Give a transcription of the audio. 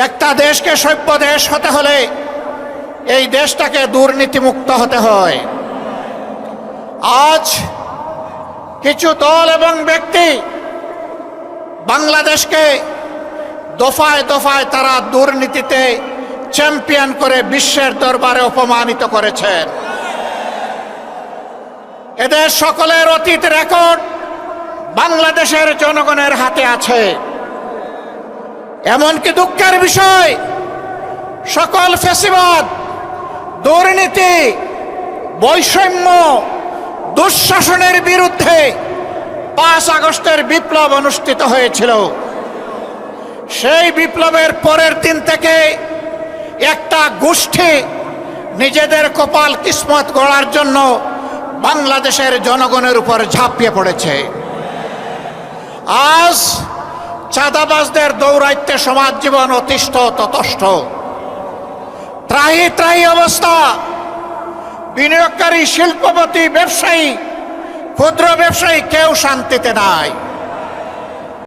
একটা দেশকে সভ্য দেশ হতে হলে এই দেশটাকে দুর্নীতিমুক্ত হতে হয়। আজ কিছু দল এবং ব্যক্তি বাংলাদেশকে দফায় দফায় তারা দুর্নীতিতে চ্যাম্পিয়ন করে বিশ্বের দরবারে অপমানিত করেছেন। এদের সকলের অতীত রেকর্ড বাংলাদেশের জনগণের হাতে আছে। এমনকি দুঃখের বিষয়, সকল ফ্যাসিবাদ, দুর্নীতি, বৈষম্য, দুঃশাসনের বিরুদ্ধে 5 আগস্টের বিপ্লব অনুষ্ঠিত হয়েছিল। সেই বিপ্লবের পরের দিন থেকে একটা গোষ্ঠী নিজেদের কপাল কিসমত গড়ার জন্য বাংলাদেশের জনগণের উপর ঝাঁপিয়ে পড়েছে। আজ চাঁদাবাজদের দৌরাত্ম্যে সমাজ জীবন অতিষ্ঠ ততষ্ঠ, ত্রাহি ত্রাহি অবস্থা। বিনিয়োগকারী, শিল্পপতি, ব্যবসায়ী, ক্ষুদ্র ব্যবসায়ী কেউ শান্তিতে নাই।